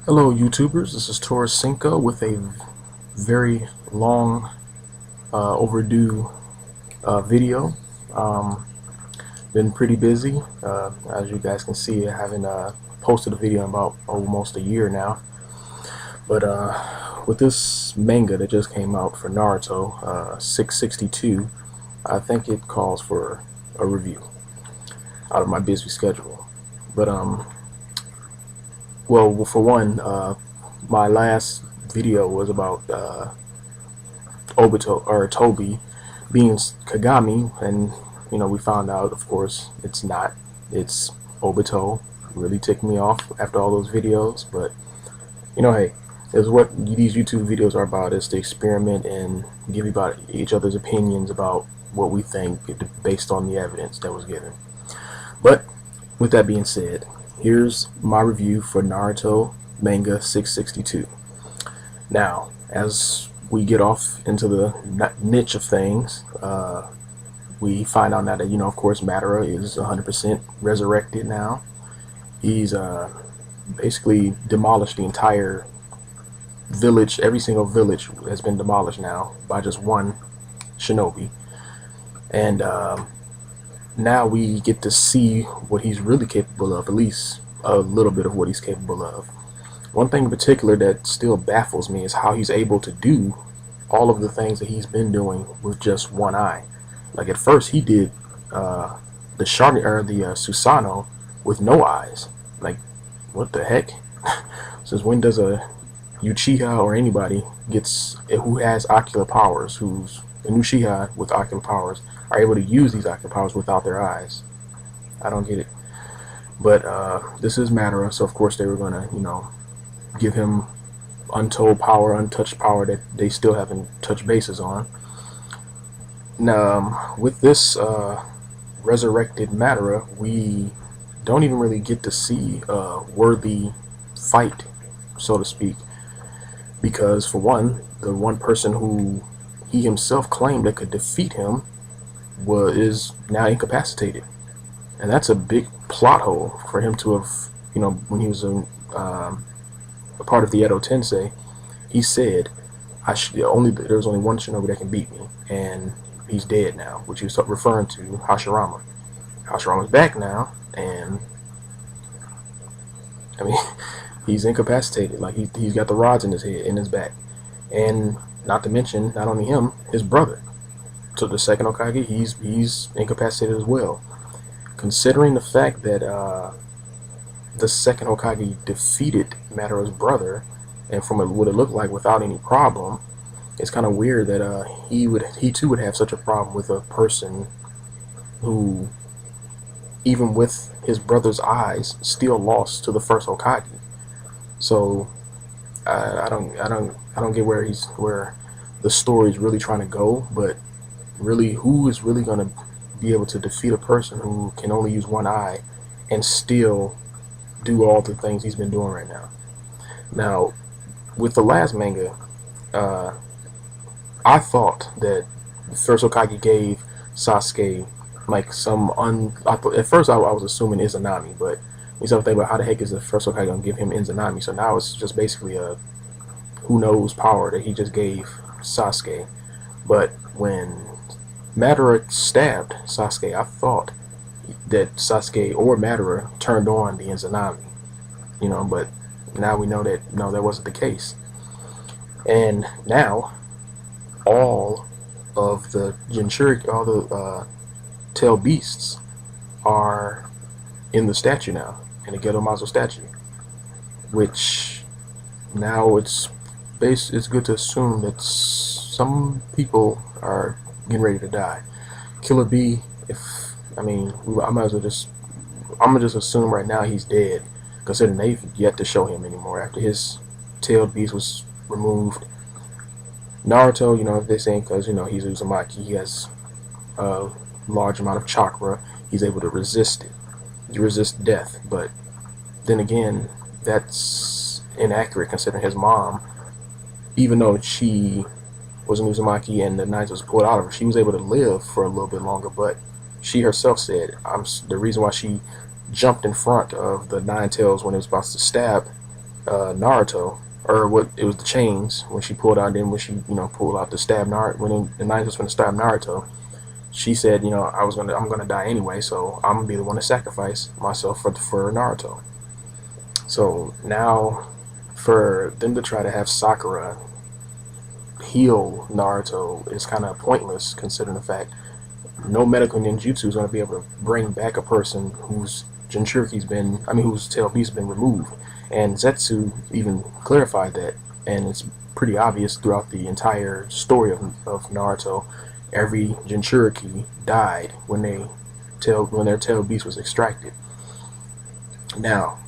Hello YouTubers, this is Cinco with a very long overdue video. Um, been pretty busy. As you guys can see, I haven't posted a video in about almost a year now. But with this manga that just came out for Naruto, 662, I think it calls for a review out of my busy schedule. But well, for one, my last video was about Obito or Toby being Kagami, and we found out, of course, it's not. It's Obito. Really ticked me off after all those videos, but hey, is what these YouTube videos are about, is to experiment and give about each other's opinions about what we think based on the evidence that was given. But with that being said, here's my review for Naruto Manga 662. Now, as we get off into the niche of things, we find out now that, of course, Madara is 100% resurrected now. He's basically demolished the entire village. Every single village has been demolished now by just one shinobi. And now we get to see what he's really capable of, at least a little bit of what he's capable of. One thing in particular that still baffles me is how he's able to do all of the things that he's been doing with just one eye. Like, at first he did the Susanoo with no eyes. Like, what the heck? Since when does a Uchiha or anybody who has ocular powers, who's an Uchiha with ocular powers, are able to use these ocular powers without their eyes? I don't get it. But this is Madara, so of course they were gonna, give him untold power, untouched power that they still haven't touched bases on. Now, with this resurrected Madara, we don't even really get to see a worthy fight, so to speak, because for one, the one person who he himself claimed that could defeat him is now incapacitated, and that's a big plot hole for him to have, when he was a part of the Edo Tensei, he said, there was only one shinobi that can beat me, and he's dead now, which he was referring to Hashirama. Hashirama's back now, and I mean, he's incapacitated. Like, he's got the rods in his head, in his back, and not to mention, not only him, his brother. So the second Hokage, he's incapacitated as well. Considering the fact that the second Hokage defeated Madara's brother, and from what it looked like without any problem, it's kind of weird that he too would have such a problem with a person who, even with his brother's eyes, still lost to the first Hokage. So I don't get where the story's really trying to go, but really, who is really going to be able to defeat a person who can only use one eye and still do all the things he's been doing right now? Now, with the last manga, I thought that the first Hokage gave Sasuke like at first I was assuming Izanami, but we started thinking about how the heck is the first Hokage gonna give him Izanami? So now it's just basically a who knows power that he just gave Sasuke. But when Madara stabbed Sasuke, I thought that Sasuke or Madara turned on the Izanami, but now we know that no, that wasn't the case. And now all of the Jinchuriki, all the tail beasts are in the statue now, in the Gedo Mazo statue, which now it's good to assume that some people are getting ready to die. Killer Bee, I'm gonna just assume right now he's dead, considering they've yet to show him anymore after his tailed beast was removed. Naruto, they're saying because he's Uzumaki, he has a large amount of chakra, he's able to resist it. He resists death, but then again, that's inaccurate considering his mom, even though she was an Uzumaki and the knives was pulled out of her, she was able to live for a little bit longer. But she herself said, the reason why she jumped in front of the Nine Tails when it was about to stab Naruto, or what it was the chains when she pulled out. Then when she pulled out to stab Naruto, when the knife was going to stab Naruto, she said, I'm gonna die anyway, so I'm gonna be the one to sacrifice myself for Naruto. So now, for them to try to have Sakura heal Naruto is kind of pointless, considering the fact no medical ninjutsu is going to be able to bring back a person whose whose tail beast been removed. And Zetsu even clarified that, and it's pretty obvious throughout the entire story of Naruto. Every Jinchuriki died when their tail beast was extracted. Now,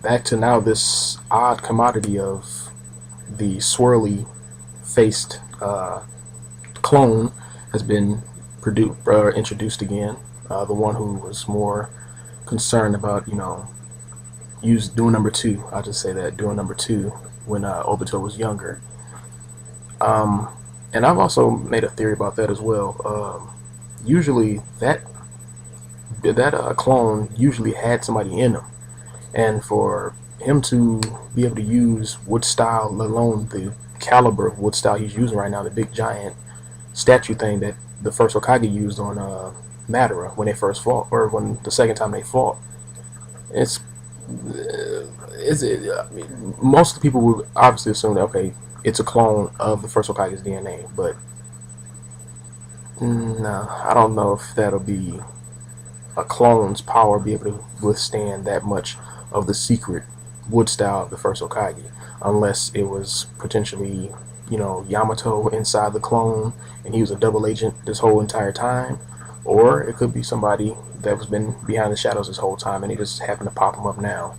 back to this odd commodity of the swirly faced clone has been introduced again. The one who was more concerned about doing number two. I'll just say that, doing number two when Obito was younger. And I've also made a theory about that as well. Usually that clone usually had somebody in him, and for him to be able to use wood style, let alone the caliber of wood style he's using right now, the big giant statue thing that the first Hokage used on Madara when they first fought, or when the second time they fought. Most of the people would obviously assume that, okay, it's a clone of the first Hokage's DNA, but no, I don't know if that'll be a clone's power be able to withstand that much of the secret wood style of the first Hokage, unless it was potentially Yamato inside the clone and he was a double agent this whole entire time, or it could be somebody that was been behind the shadows this whole time and they just happen to pop him up now,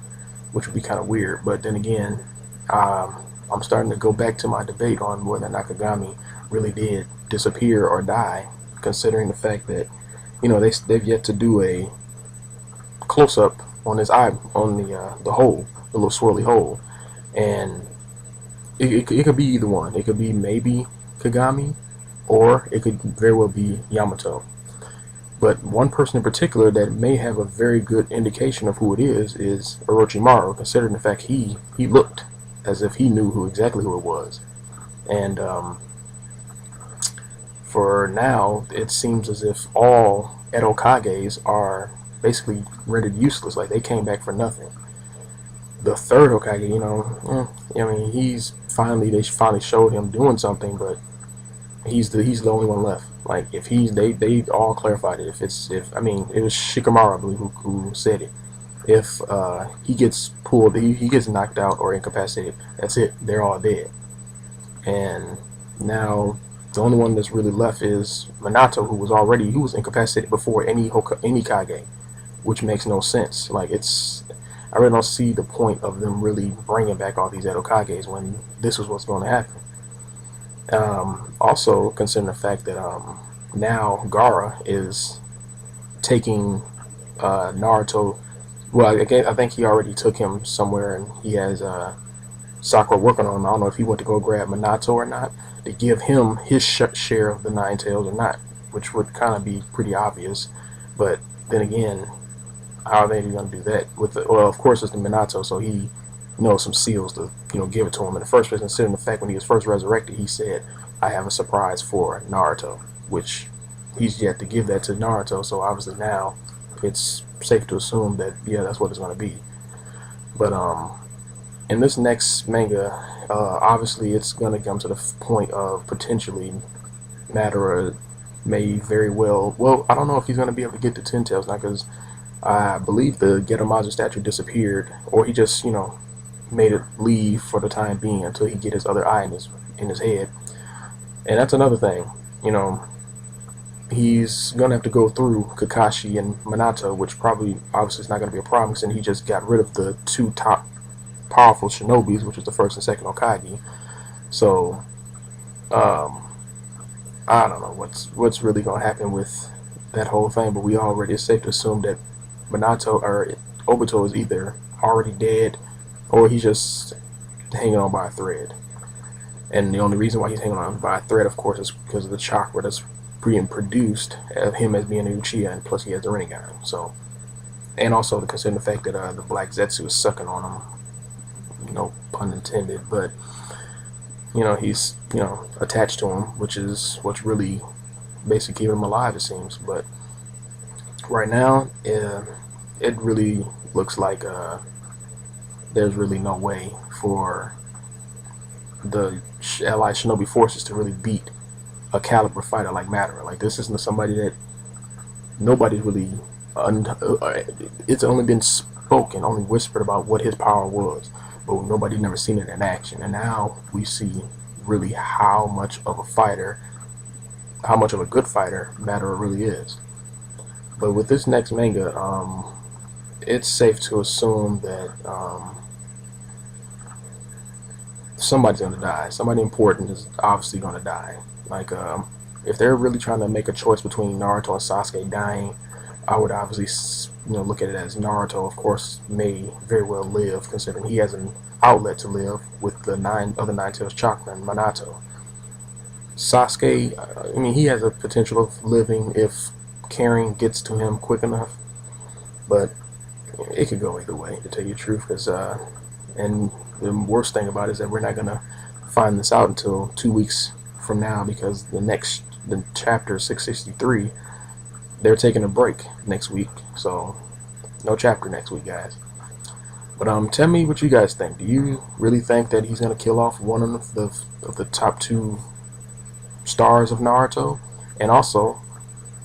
which would be kind of weird. But then again, I'm starting to go back to my debate on whether Nakagami really did disappear or die, considering the fact that they've yet to do a close up on his eye, on the hole, the little swirly hole, and it could be either one. It could be maybe Kagami, or it could very well be Yamato. But one person in particular that may have a very good indication of who it is Orochimaru, considering the fact he looked as if he knew exactly who it was. And for now, it seems as if all Edo Kages are basically rendered useless, like they came back for nothing. The third Hokage, they finally showed him doing something, but he's the only one left. Like, if they all clarified it. It was Shikamaru, I believe, who said it. If he gets pulled, he gets knocked out or incapacitated, that's it. They're all dead. And now the only one that's really left is Minato, who was incapacitated before any Kage, which makes no sense. Like, I really don't see the point of them really bringing back all these Edo Kages when this was what's going to happen. Also, considering the fact that now Gaara is taking Naruto. Well, I think he already took him somewhere, and he has Sakura working on him. I don't know if he went to go grab Minato or not, to give him his share of the Nine Tails or not, which would kind of be pretty obvious. But then again, how are they going to do that? Well, of course, it's the Minato, so he knows some seals to give it to him in the first place. Considering the fact when he was first resurrected, he said, "I have a surprise for Naruto," which he's yet to give that to Naruto. So obviously now it's safe to assume that that's what it's going to be. But in this next manga, obviously it's going to come to the point of potentially Madara may very well. Well, I don't know if he's going to be able to get the 10 tails now, because I believe the Gettamazu statue disappeared, or he just made it leave for the time being until he get his other eye in his head. And that's another thing. He's gonna have to go through Kakashi and Minato, which obviously is not gonna be a problem, since he just got rid of the two top powerful shinobis, which was the first and second Hokage. So I don't know what's really gonna happen with that whole thing, but it's safe to assume that Minato or Obito is either already dead or he's just hanging on by a thread. And the only reason why he's hanging on by a thread, of course, is because of the chakra that's being produced of him as being a Uchiha, and plus he has the Rinnegan. So, and also to consider the fact that the Black Zetsu is sucking on him no pun intended, but he's attached to him, which is what's really basically keeping him alive, it seems. But right now, it really looks like there's really no way for the Allied Shinobi forces to really beat a caliber fighter like Madara. Like, this isn't somebody that nobody's really it's only been spoken, only whispered about what his power was, but nobody never seen it in action. And now we see really how much of a fighter, how much of a good fighter Madara really is. But with this next manga, it's safe to assume that somebody's gonna die. Somebody important is obviously gonna die. Like, if they're really trying to make a choice between Naruto and Sasuke dying, I would obviously look at it as Naruto, of course, may very well live, considering he has an outlet to live with the other nine tails chakra and Minato. Sasuke, I mean, he has a potential of living if caring gets to him quick enough, but it could go either way, to tell you the truth. Because and the worst thing about it is that we're not gonna find this out until 2 weeks from now, because the chapter 663, they're taking a break next week, so no chapter next week, guys. But tell me what you guys think. Do you really think that he's gonna kill off one of the top 2 stars of Naruto? And also,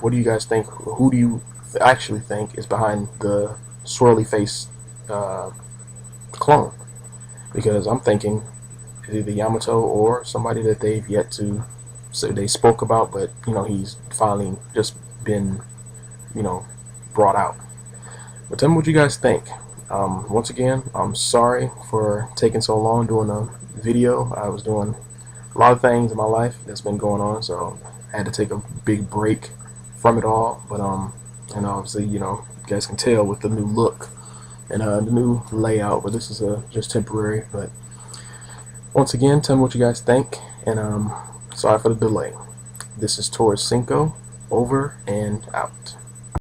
what do you guys think? Who do you actually think is behind the swirly face clone? Because I'm thinking it's either Yamato or somebody that they've yet to say they spoke about, but he's finally just been brought out. But tell me what you guys think. Once again, I'm sorry for taking so long doing a video. I was doing a lot of things in my life that's been going on, so I had to take a big break from it all. But and obviously, you guys can tell with the new look and the new layout, but this is just temporary. But once again, tell me what you guys think, and sorry for the delay. This is Taurus Cinco, over and out.